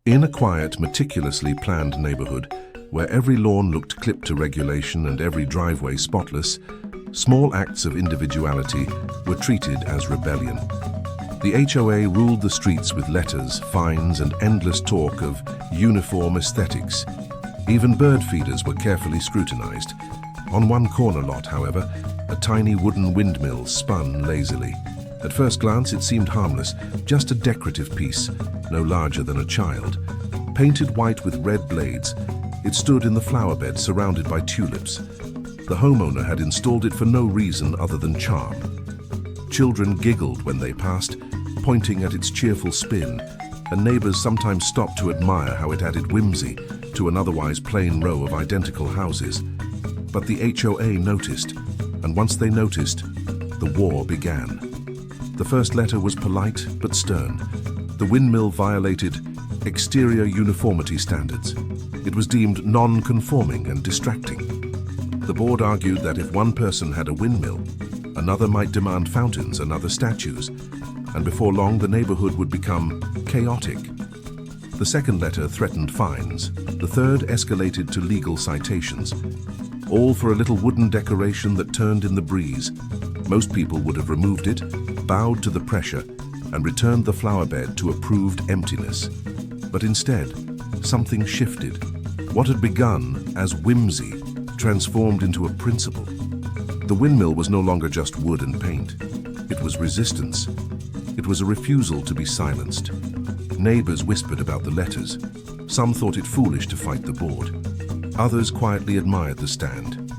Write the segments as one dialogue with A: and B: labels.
A: In a quiet, meticulously planned neighborhood, where every lawn looked clipped to regulation and every driveway spotless, small acts of individuality were treated as rebellion. The HOA ruled the streets with letters, fines, and endless talk of uniform aesthetics. Even bird feeders were carefully scrutinized. On one corner lot, however, a tiny wooden windmill spun lazily. At first glance, it seemed harmless, just a decorative piece, no larger than a child. Painted white with red blades, it stood in the flower bed surrounded by tulips. The homeowner had installed it for no reason other than charm. Children giggled when they passed, pointing at its cheerful spin, and neighbors sometimes stopped to admire how it added whimsy to an otherwise plain row of identical houses. But the HOA noticed, and once they noticed, the war began. The first letter was polite but stern. The windmill violated exterior uniformity standards. It was deemed non-conforming and distracting. The board argued that if one person had a windmill, another might demand fountains and other statues, and before long the neighborhood would become chaotic. The second letter threatened fines. The third escalated to legal citations, all for a little wooden decoration that turned in the breeze. Most people would have removed it, bowed to the pressure, and returned the flower bed to approved emptiness. But instead, something shifted. What had begun as whimsy transformed into a principle. The windmill was no longer just wood and paint. It was resistance. It was a refusal to be silenced. Neighbors whispered about the letters. Some thought it foolish to fight the board. Others quietly admired the stand.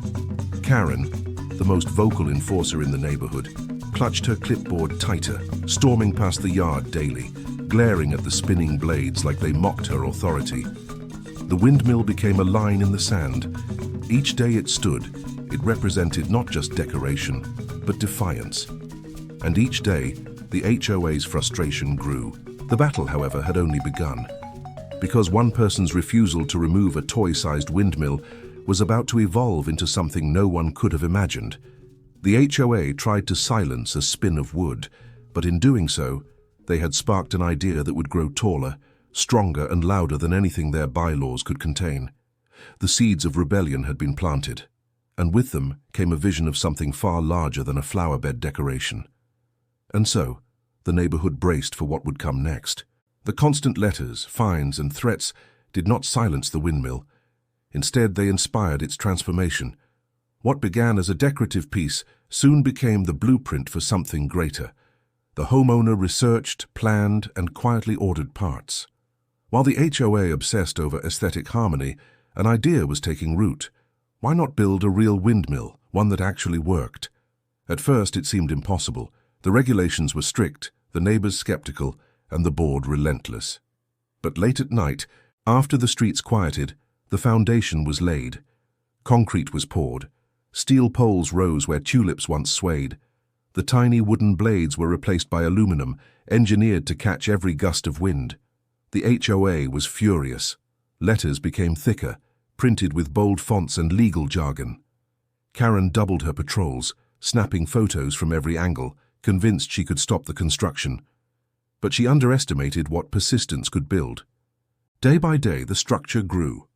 A: Karen, the most vocal enforcer in the neighborhood, clutched her clipboard tighter, storming past the yard daily, glaring at the spinning blades like they mocked her authority. The windmill became a line in the sand. Each day it stood, it represented not just decoration, but defiance. And each day, the HOA's frustration grew. The battle, however, had only begun. Because one person's refusal to remove a toy-sized windmill was about to evolve into something no one could have imagined. The HOA tried to silence a spin of wood, but in doing so, they had sparked an idea that would grow taller, stronger and louder than anything their bylaws could contain. The seeds of rebellion had been planted, and with them came a vision of something far larger than a flower bed decoration. And so, the neighborhood braced for what would come next. The constant letters, fines, and threats did not silence the windmill. Instead, they inspired its transformation. What began as a decorative piece soon became the blueprint for something greater. The homeowner researched, planned, and quietly ordered parts. While the HOA obsessed over aesthetic harmony, an idea was taking root. Why not build a real windmill, one that actually worked? At first, it seemed impossible. The regulations were strict, the neighbors skeptical, and the board relentless. But late at night, after the streets quieted, the foundation was laid. Concrete was poured. Steel poles rose where tulips once swayed. The tiny wooden blades were replaced by aluminum, engineered to catch every gust of wind. The HOA was furious. Letters became thicker, printed with bold fonts and legal jargon. Karen doubled her patrols, snapping photos from every angle, convinced she could stop the construction. But she underestimated what persistence could build. Day by day, the structure grew.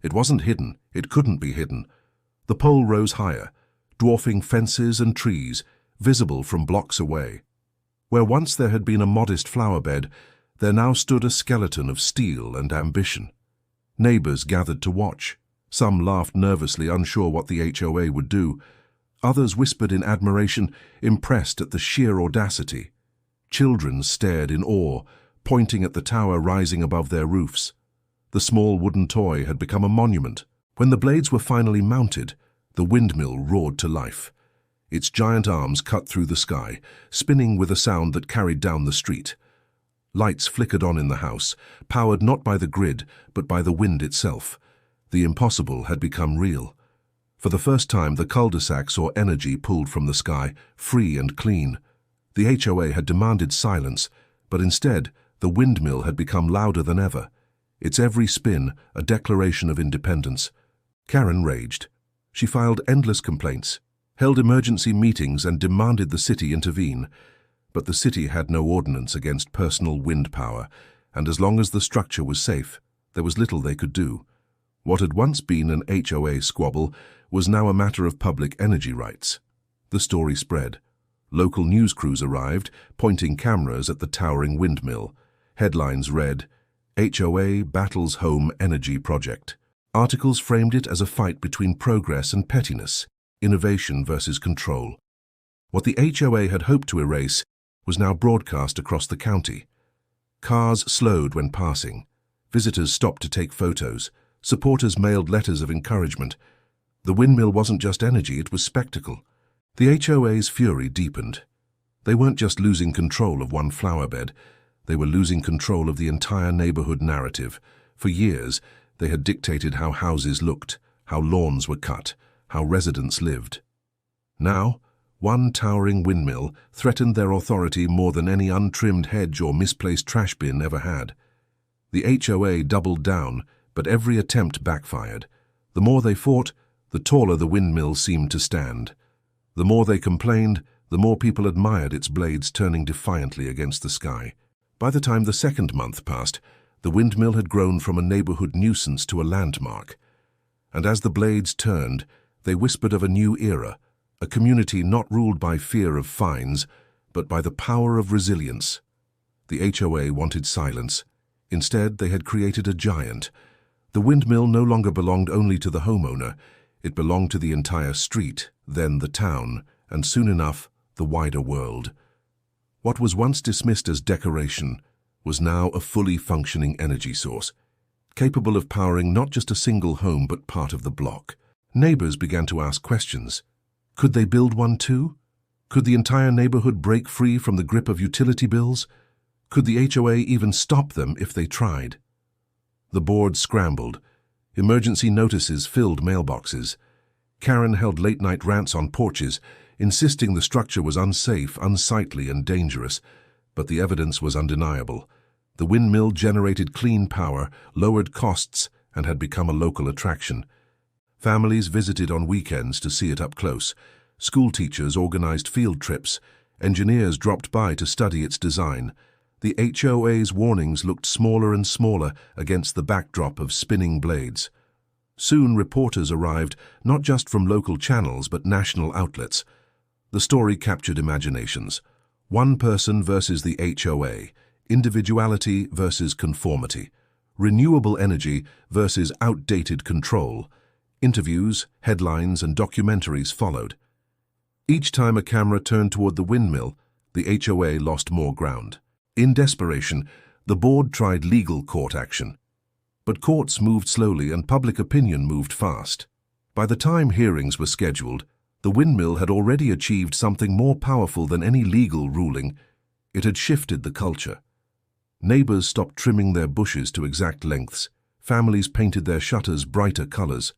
A: It wasn't hidden, it couldn't be hidden. The pole rose higher, dwarfing fences and trees, visible from blocks away. Where once there had been a modest flower bed, there now stood a skeleton of steel and ambition. Neighbors gathered to watch. Some laughed nervously, unsure what the HOA would do. Others whispered in admiration, impressed at the sheer audacity. Children stared in awe, pointing at the tower rising above their roofs. The small wooden toy had become a monument. When the blades were finally mounted, the windmill roared to life. Its giant arms cut through the sky, spinning with a sound that carried down the street. Lights flickered on in the house, powered not by the grid, but by the wind itself. The impossible had become real. For the first time, the cul-de-sac saw energy pulled from the sky, free and clean. The HOA had demanded silence, but instead, the windmill had become louder than ever. Its every spin a declaration of independence. Karen raged. She filed endless complaints, held emergency meetings and demanded the city intervene. But the city had no ordinance against personal wind power, and as long as the structure was safe, there was little they could do. What had once been an HOA squabble was now a matter of public energy rights. The story spread. Local news crews arrived, pointing cameras at the towering windmill. Headlines read, "HOA battles home energy project." Articles framed it as a fight between progress and pettiness, innovation versus control. What the HOA had hoped to erase was now broadcast across the county. Cars slowed when passing. Visitors stopped to take photos. Supporters mailed letters of encouragement. The windmill wasn't just energy, it was spectacle. The HOA's fury deepened. They weren't just losing control of one flowerbed, they were losing control of the entire neighborhood narrative. For years, they had dictated how houses looked, how lawns were cut, how residents lived. Now, one towering windmill threatened their authority more than any untrimmed hedge or misplaced trash bin ever had. The HOA doubled down, but every attempt backfired. The more they fought, the taller the windmill seemed to stand. The more they complained, the more people admired its blades turning defiantly against the sky. By the time the second month passed, the windmill had grown from a neighborhood nuisance to a landmark. And as the blades turned, they whispered of a new era, a community not ruled by fear of fines, but by the power of resilience. The HOA wanted silence. Instead, they had created a giant. The windmill no longer belonged only to the homeowner. It belonged to the entire street, then the town, and soon enough, the wider world. What was once dismissed as decoration was now a fully functioning energy source, capable of powering not just a single home but part of the block. Neighbors began to ask questions. Could they build one too? Could the entire neighborhood break free from the grip of utility bills? Could the HOA even stop them if they tried? The board scrambled. Emergency notices filled mailboxes. Karen held late-night rants on porches, insisting the structure was unsafe, unsightly, and dangerous. But the evidence was undeniable. The windmill generated clean power, lowered costs, and had become a local attraction. Families visited on weekends to see it up close. School teachers organized field trips. Engineers dropped by to study its design. The HOA's warnings looked smaller and smaller against the backdrop of spinning blades. Soon reporters arrived, not just from local channels but national outlets. The story captured imaginations. One person versus the HOA, individuality versus conformity, renewable energy versus outdated control. Interviews, headlines, and documentaries followed. Each time a camera turned toward the windmill, the HOA lost more ground. In desperation, the board tried legal court action. But courts moved slowly and public opinion moved fast. By the time hearings were scheduled, the windmill had already achieved something more powerful than any legal ruling. It had shifted the culture. Neighbors stopped trimming their bushes to exact lengths. Families painted their shutters brighter colors.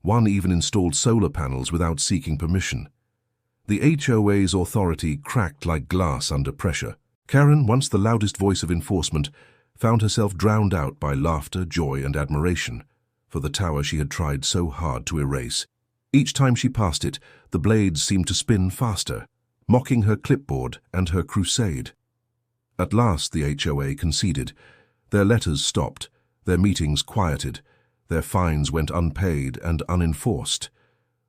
A: One even installed solar panels without seeking permission. The HOA's authority cracked like glass under pressure. Karen, once the loudest voice of enforcement, found herself drowned out by laughter, joy, and admiration for the tower she had tried so hard to erase. Each time she passed it, the blades seemed to spin faster, mocking her clipboard and her crusade. At last the HOA conceded. Their letters stopped, their meetings quieted, their fines went unpaid and unenforced.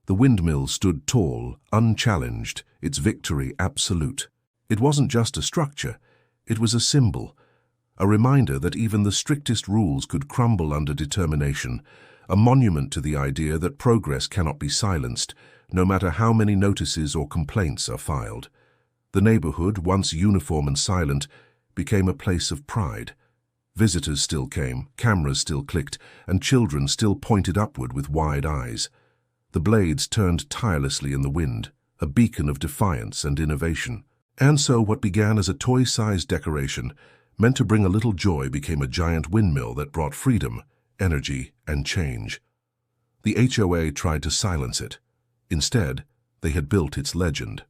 A: The windmill stood tall, unchallenged, its victory absolute. It wasn't just a structure, it was a symbol, a reminder that even the strictest rules could crumble under determination, a monument to the idea that progress cannot be silenced, no matter how many notices or complaints are filed. The neighborhood, once uniform and silent, became a place of pride. Visitors still came, cameras still clicked, and children still pointed upward with wide eyes. The blades turned tirelessly in the wind, a beacon of defiance and innovation. And so what began as a toy-sized decoration, meant to bring a little joy, became a giant windmill that brought freedom, energy, and change. The HOA tried to silence it. Instead, they had built its legend.